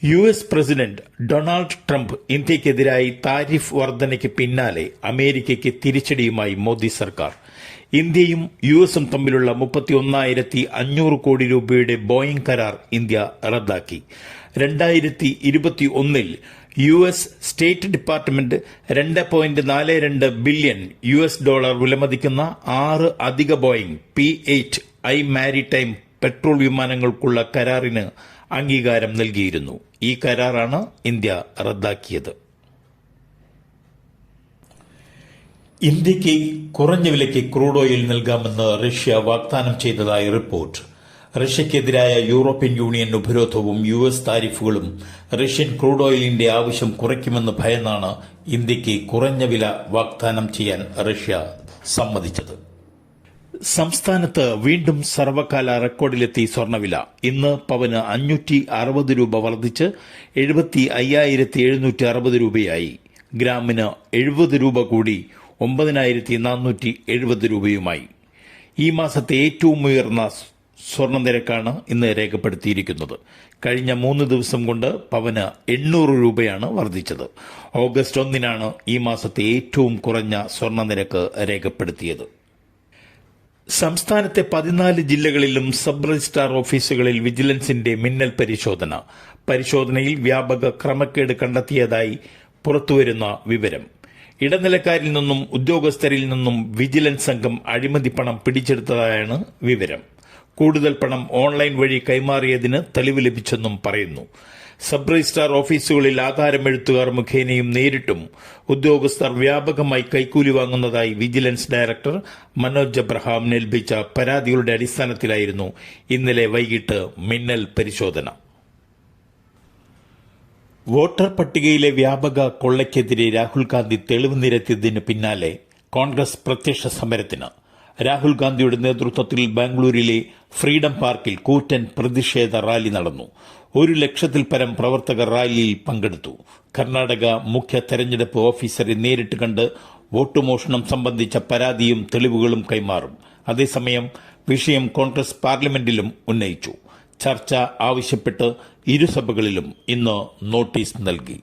US. President Donald Trump ഇന്ത്യക്കെതിരായി tariff വർധനയ്ക്ക് പിന്നാലെ അമേരിക്കയ്ക്ക് തിരിച്ചടിയുമായി മോദി സർക്കാർ. ഇന്ത്യയും യു.എസും തമ്മിലുള്ള 31,500 കോടി രൂപയുടെ ബോയിംഗ് കരാർ ഇന്ത്യ റദ്ദാക്കി. 2021 യു.എസ്. സ്റ്റേറ്റ് ഡിപ്പാർട്ട്മെന്റ് $2.42 ബില്യൺ വിലമതിക്കുന്ന 6 അധിക ബോയിംഗ് P-8I മാരിടൈം പെട്രോൾ വിമാനങ്ങൾക്കുള്ള കരാറിന് അംഗീകാരം നൽകിയിരുന്നു. ഈ കരാറാണ് ഇന്ത്യ റദ്ദാക്കിയത്. ഇന്ത്യയ്ക്ക് കുറഞ്ഞ വിലയ്ക്ക് ക്രൂഡ് ഓയിൽ നൽകാമെന്ന് റഷ്യ വാഗ്ദാനം ചെയ്തതായി റിപ്പോർട്ട്. റഷ്യക്കെതിരായ യൂറോപ്യൻ യൂണിയൻ ഉപരോധവും യു.എസ്. താരിഫുകളും റഷ്യൻ ക്രൂഡ് ഓയിലിന്റെ ആവശ്യം കുറയ്ക്കുമെന്ന് ഭയന്നാണ് ഇന്ത്യയ്ക്ക് കുറഞ്ഞ വില വാഗ്ദാനം ചെയ്യാൻ റഷ്യ സമ്മതിച്ചത്. സംസ്ഥാനത്ത് വീണ്ടും സർവകാല റെക്കോർഡിലെത്തി സ്വർണ്ണവില. ഇന്ന് പവന് 560 രൂപ വർദ്ധിച്ച് 75,760 രൂപയായി. ഗ്രാമിന് 70 രൂപ കൂടി 9,470 രൂപയുമായി. ഈ മാസത്തെ ഏറ്റവും ഉയർന്ന സ്വർണ്ണ നിരക്കാണ് ഇന്ന് രേഖപ്പെടുത്തിയിരിക്കുന്നത്. കഴിഞ്ഞ 3 ദിവസം കൊണ്ട് പവന് 800 രൂപയാണ് വർദ്ധിച്ചത്. ഓഗസ്റ്റ് 1 ഈ മാസത്തെ ഏറ്റവും കുറഞ്ഞ സ്വർണ്ണ നിരക്ക് രേഖപ്പെടുത്തിയത്. സംസ്ഥാനത്തെ 14 ജില്ലകളിലും സബ് രജിസ്ട്രാർ ഓഫീസുകളിൽ വിജിലൻസിന്റെ മിന്നൽ പരിശോധന. പരിശോധനയിൽ വ്യാപക ക്രമക്കേട് കണ്ടെത്തിയതായി പുറത്തുവരുന്ന വിവരം. ഇടനിലക്കാരിൽ നിന്നും ഉദ്യോഗസ്ഥരിൽ നിന്നും വിജിലൻസ് സംഘം അഴിമതി പണം പിടിച്ചെടുത്തതായാണ് വിവരം. കൂടുതൽ പണം ഓൺലൈൻ വഴി കൈമാറിയതിന് തെളിവ് ലഭിച്ചെന്നും പറയുന്നു. സബ് രജിസ്ട്രാർ ഓഫീസുകളിൽ ആധാരമെഴുത്തുകാർ മുഖേനയും നേരിട്ടും ഉദ്യോഗസ്ഥർ വ്യാപകമായി കൈക്കൂലി വാങ്ങുന്നതായി വിജിലൻസ് ഡയറക്ടർ മനോജ് എബ്രഹാം ലഭിച്ച പരാതികളുടെ അടിസ്ഥാനത്തിലായിരുന്നു ഇന്നലെ വൈകിട്ട് മിന്നൽ പരിശോധന. വോട്ടർ പട്ടികയിലെ വ്യാപക കൊള്ളയ്ക്കെതിരെ രാഹുൽ ഗാന്ധി തെളിവ് നിരത്തിയതിന് പിന്നാലെ കോൺഗ്രസ് പ്രത്യക്ഷ സമരത്തിന്. രാഹുൽ ഗാന്ധിയുടെ നേതൃത്വത്തിൽ ബാംഗ്ലൂരിലെ ഫ്രീഡം പാർക്കിൽ കൂറ്റൻ പ്രതിഷേധ റാലി നടന്നു. 100,000-ൽ പരം പ്രവർത്തകർ റാലിയിൽ പങ്കെടുത്തു. കർണാടക മുഖ്യ തെരഞ്ഞെടുപ്പ് ഓഫീസറെ നേരിട്ട് കണ്ട് വോട്ട് മോഷണം സംബന്ധിച്ച പരാതിയും തെളിവുകളും കൈമാറും. അതേസമയം വിഷയം കോൺഗ്രസ് പാർലമെന്റിലും ഉന്നയിച്ചു. ചർച്ച ആവശ്യപ്പെട്ട് ഇരുസഭകളിലും ഇന്ന് നോട്ടീസ് നൽകി.